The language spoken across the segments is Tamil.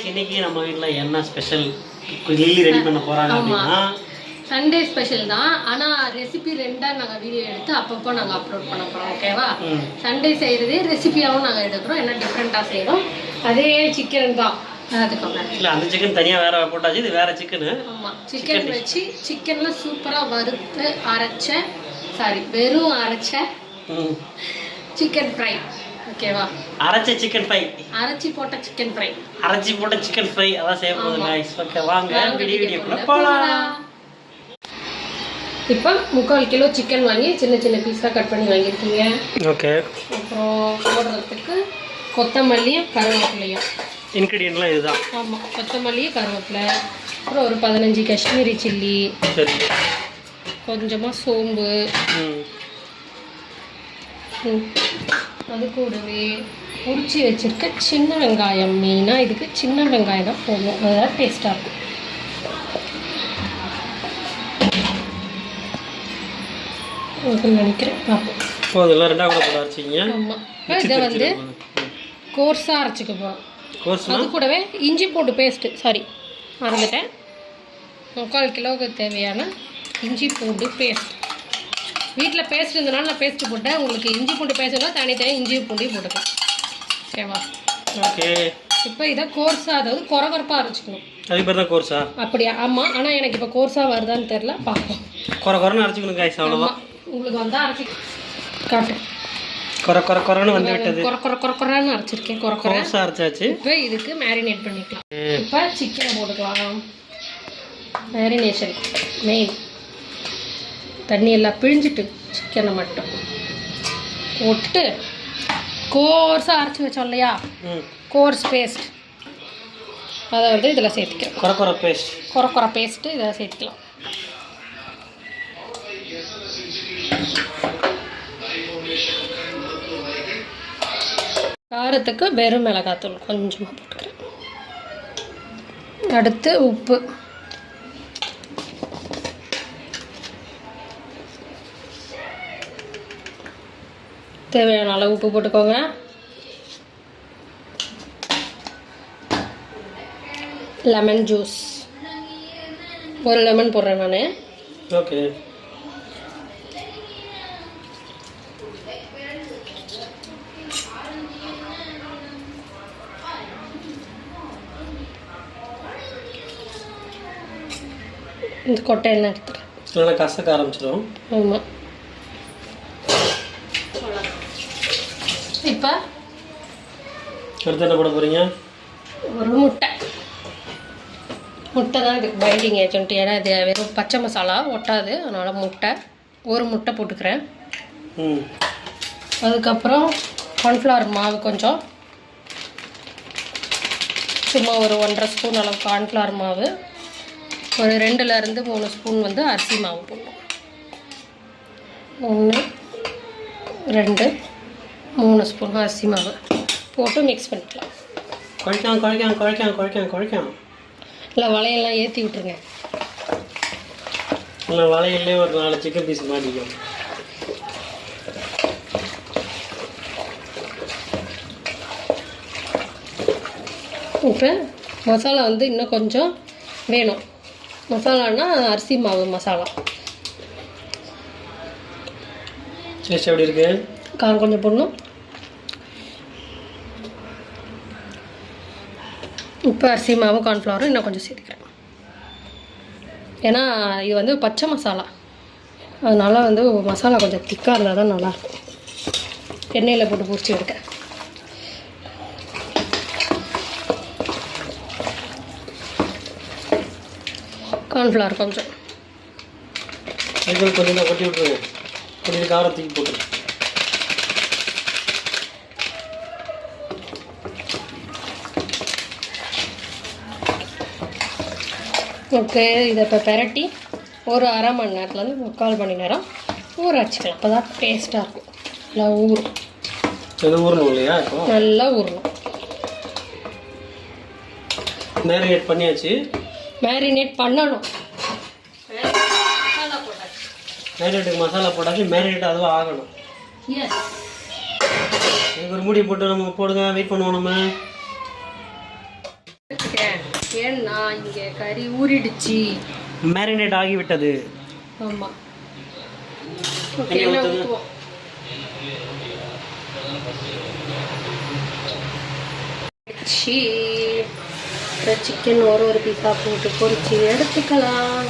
இன்னைக்கு நம்ம வீட்ல என்ன ஸ்பெஷல் லில்லி ரெடி பண்ண போறாங்க அப்படினா சண்டே ஸ்பெஷல் தான். ஆனா ரெசிபி ரெண்டா நாங்க வீடியோ எடுத்து அப்பப்போ நாங்க அப்லோட் பண்ண போறோம். ஓகேவா? சண்டே செய்யறதே ரெசிபியாவும் நாங்க எடுக்கிறோம். என்ன டிஃபரெண்டா செய்றோம். அதே சிக்கன் தான். இல்ல அந்த சிக்கன் தனியா வேற போட்டாச்சு. இது வேற சிக்கன். ஆமா, சிக்கன் வச்சு சிக்கன்ல சூப்பரா வறுத்து அரைச்ச வெறும் அரைச்ச சிக்கன் ஃப்ரை. ஓகேவா? அரைச்ச சிக்கன் ஃப்ரை. அரைச்சி போட்ட சிக்கன் ஃப்ரை. அதான் செய்ய போறோம் गाइस. ஓகே வாங்க வீடியோக்குள்ள போலாம். இப்போ 3/4 கிலோ சிக்கன் வாங்கி சின்ன சின்ன பீஸா கட் பண்ணி வாங்கிருக்கீங்க. ஓகே. அப்புறம் போடுறதுக்கு கொத்தமல்லி கருவேப்பிலையும் இன்கிரிடியன்ட்லாம் இதுதான். ஆமா, கொத்தமல்லி கருவேப்பிலை, அப்புறம் ஒரு 15 காஷ்மீரி சில்லி, சரி, கொஞ்சமா சோம்பு, அது கூடவே உரிச்சி வச்சிருக்க சின்ன வெங்காயம். மெயினாக இதுக்கு சின்ன வெங்காயம் தான் போடுவோம், அதுதான் டேஸ்ட்டாக இருக்கும். நினைக்கிறேன் பார்ப்போம். போதும், ரெண்டாவது கூட அரைச்சிங்க. ஆமாம், இதை வந்து கோர்ஸாக அரைச்சிக்க போகிறோம். அது கூடவே இஞ்சி பூண்டு பேஸ்ட்டு மறந்துட்டேன். 3/4 கிலோவுக்கு தேவையான இஞ்சி பூண்டு பேஸ்ட். வீட்டில் பேஸ்ட் இருந்தனால நான் பேஸ்ட்டு போட்டேன். உங்களுக்கு இஞ்சி பூண்டு பேஸ்ட்னா தனித்தனி இஞ்சி பூண்டையும் போட்டுக்கலாம். ஓகேவா? ஓகே. இப்போ இதை கோர்ஸாக, அதாவது குறகுறப்பாக அரைச்சிக்கணும். அதுக்கு பேர் தான் கோர்ஸா? அப்படியா? ஆமாம். ஆனால் எனக்கு இப்போ கோர்ஸாக வருதான்னு தெரில, பார்ப்போம். குறன்னு அரைச்சிக்கணும் காய்ஸ், அவ்வளோதான். உங்களுக்கு வந்தால் அரைச்சி காட்டு. குறன்னு வந்து விட்டது. குறன்னு அரைச்சிருக்கேன். கோர்ஸாக அரைச்சாச்சு. இப்போ இதுக்கு மேரினேட் பண்ணிக்கலாம். இப்போ சிக்கனை போட்டுக்கலாம். Marination main. தண்ணி எல்லாம் பிழிஞ்சிட்டு சிக்கனை மட்டும் போட்டு கோர்ஸாக அரைச்சி வச்சோம் இல்லையா, கோர்ஸ் பேஸ்ட், அதை வந்து இதில் சேர்த்துக்கலாம். குற பேஸ்ட்டு இதில் சேர்த்துக்கலாம். காரத்துக்கு வெறும் மிளகாத்தூள் கொஞ்சமாக போட்டுக்கிறேன். அடுத்து உப்பு, தேவையான அளவு உப்பு போட்டுக்கோங்க. லெமன் ஜூஸ், ஒரு லெமன் போடுறேன் நான். ஓகே. இந்த கொட்டையெல்லாம் எடுத்துகிறேன். நல்லா கசக்க ஆரம்பிச்சிடும். ஆமாம். இப்போ அடுத்து என்ன போட போகிறீங்க? ஒரு முட்டை தான் இதுக்கு பைண்டிங் ஏஜென்ட். ஏன்னா இது வெறும் பச்சை மசாலா ஒட்டாது, அதனால் ஒரு முட்டை போட்டுக்கிறேன். அதுக்கப்புறம் கார்ன்ஃப்ளவர் மாவு கொஞ்சம், சும்மா ஒரு 1.5 ஸ்பூன் அளவு கார்ன்ஃப்ளவர் மாவு, ஒரு 2லேருந்து 3 ஸ்பூன் வந்து அரிசி மாவு போடணும். 1 2 3 ஸ்பூன் அரிசி மாவு போட்டு மிக்ஸ் பண்ணிக்கலாம். குழைக்காம். இல்லை, வளையெல்லாம் ஏற்றி விட்டுருங்க. இல்லை, வளையல்லே ஒரு 4 சிக்கன் பீஸ் மாட்டிக்கும். இப்போ மசாலா வந்து இன்னும் கொஞ்சம் வேணும். மசாலான்னா அரிசி மாவு மசாலா. டேஸ்ட் எப்படி இருக்கு? காரம் கொஞ்சம் போடணும். இப்போ அரிசி மாவு கார்ன்ஃப்ளவரும் இன்னும் கொஞ்சம் சேர்த்துக்கிறேன். ஏன்னா இது வந்து பச்சை மசாலா, அதனால் வந்து மசாலா கொஞ்சம் திக்காக இருந்தால் தான் நல்லாயிருக்கும். எண்ணெயில் போட்டு பொரிச்சு எடுக்க. கார்ன்ஃப்ளவர் கொஞ்சம் கொஞ்சம் கொட்டி விட்டுருங்க. கொஞ்சம் காரத்துக்கு போட்டு. ஓகே. இதை இப்போ பெரட்டி ஒரு 1/2 மணி நேரத்துலேருந்து 3/4 மணி நேரம் ஊற வச்சுக்கலாம். அப்போ தான் டேஸ்ட்டாக இருக்கும். நல்லா ஊறும். ஊறணும் இல்லையா? நல்லா ஊறணும். மேரினேட் பண்ணியாச்சு. மேரினேட் பண்ணணும். மேரினேட்டுக்கு மசாலா போட்டாச்சு. மேரினேட் அதுவும் ஆகணும். எஸ். ஒரு மூடி போட்டு நம்ம போடுங்க, வெயிட் பண்ணுவோம். நம்ம ஏன்னா இங்கே கறி ஊறிடுச்சு, மேரினேட் ஆகிவிட்டது. ஆமாம். ஓகே, எண்ணெய் ஊற்றுவோம். சிக்கன் ஒரு பீஸா போட்டு பொரிச்சு எடுத்துக்கலாம்.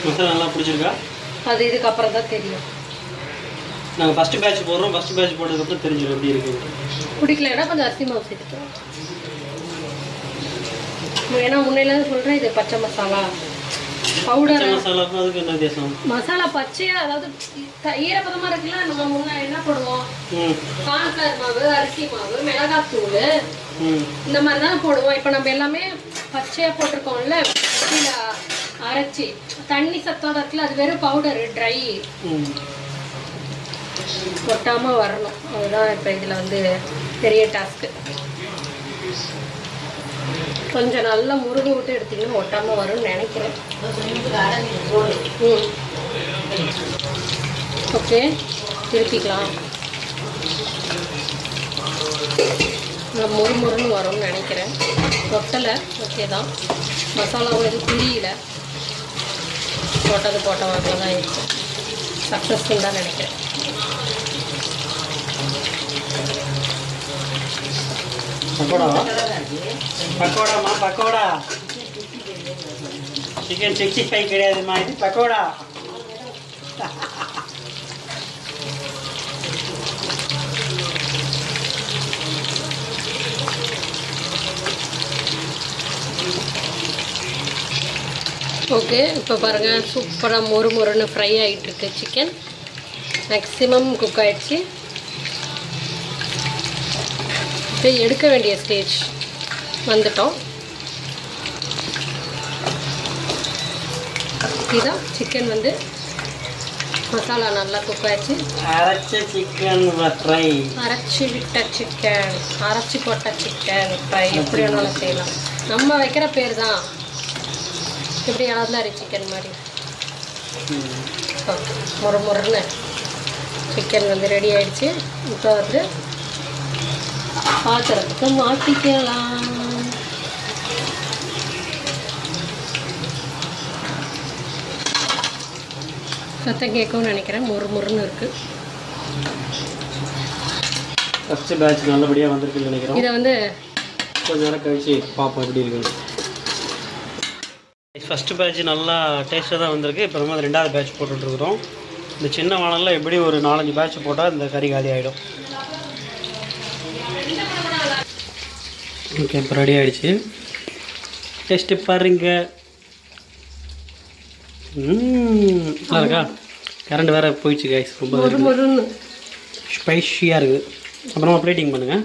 மசாலா நல்லா பிடிச்சிருக்கா? அது இதுக்கப்புறம் தான் தெரியும். நாங்கள் ஃபஸ்ட்டு பேட்ச் போடுறோம். ஃபஸ்ட்டு பேட்ச் போட்டதுக்கப்புறம் தெரிஞ்சிடும் எப்படி இருக்குது. பிடிக்கலன்னா கொஞ்சம் அரிசி மாவு சேர்த்துக்கலாம். ஏன்னா முன்னையில சொல்கிறேன், இது பச்சை மசாலா பவுடர். மசாலாக்கும் அதுக்கு என்ன வித்தியாசம்? மசாலா பச்சையா, அதாவது ஈரப்பதமாக இருக்குல்ல, நம்ம முன்னே என்ன போடுவோம், கான்ஃபிளவர் மாவு, அரிசி மாவு, மிளகாத்தூள், இந்த மாதிரி தான் போடுவோம். இப்போ நம்ம எல்லாமே பச்சையாக போட்டிருக்கோம்ல, அரைச்சி தண்ணி சத்தோட இருக்குல்ல, அது வெறும் பவுடரு, ட்ரை, கொட்டாமல் வரணும். அதுதான் இப்போ இதில் வந்து பெரிய டாஸ்க்கு. கொஞ்சம் நல்லா முருகை விட்டு எடுத்திங்கன்னா ஒட்டாமல் வரும்னு நினைக்கிறேன். ஓகே, திருப்பிக்கலாம். முறுமுறுன்னு வரும்னு நினைக்கிறேன். ஒட்டலை, ஓகே தான். மசாலாவும் எதுவும் பிரியல, போட்டது போட்ட வாக்கில் தான் இருக்கும். சக்ஸஸ்ஃபுல் தான் நினைக்கிறேன். பக்கோடாமா, பக்கோடா. சிக்கன் 65 கிடையாதுமா, இது பக்கோடா. ஓகே, இப்போ பாருங்கள், சூப்பராக மொறுன்னு ஃப்ரை ஆகிட்டுருக்கு. சிக்கன் மேக்ஸிமம் குக் ஆகிடுச்சு. இப்போ எடுக்க வேண்டிய ஸ்டேஜ் வந்துட்டோம். இதுதான் சிக்கன் வந்து மசாலா நல்லா குக் ஆகிடுச்சு. அரைச்ச சிக்கன் ஃப்ரை, அரைச்சி விட்ட சிக்கன், அரைச்சி போட்ட சிக்கன் ஃப்ரை, எப்படி வேணாலும் செய்யலாம். நம்ம வைக்கிற பேர் தான். இப்படி ஆர்டினரி சிக்கன் மாதிரி முறுன்னு சிக்கன் வந்து ரெடி ஆகிடுச்சு. இப்போ வந்து பாத்திரத்துக்கு மாற்றிக்கலாம். சத்தம் கேட்கும்னு நினைக்கிறேன். முறுன்னு இருக்குது. ஃபஸ்ட்டு பேட்ச் நல்லபடியாக வந்திருக்குன்னு நினைக்கிறேன். இதை வந்து கொஞ்சம் நேரம் கழிச்சு பார்ப்போம் எப்படி இருக்குது. ஃபஸ்ட்டு பேட்ச் நல்லா டேஸ்ட்டாக தான் வந்திருக்கு. இப்போ நம்ம ரெண்டாவது பேட்ச் போட்டுட்ருக்குறோம். இந்த சின்ன வானலில் எப்படி ஒரு 4-5 பேட்ச் போட்டால் இந்த கறி காலி ஆகிடும். ஓகே, இப்போ ரெடி ஆகிடுச்சு. டேஸ்ட்டு பாருங்க. நல்லா இருக்கா? கரண்ட் வேறு போயிடுச்சு கைஸ். ரொம்ப ஸ்பைஷியாக இருக்குது. அப்புறமா பிளேட்டிங் பண்ணுங்கள்.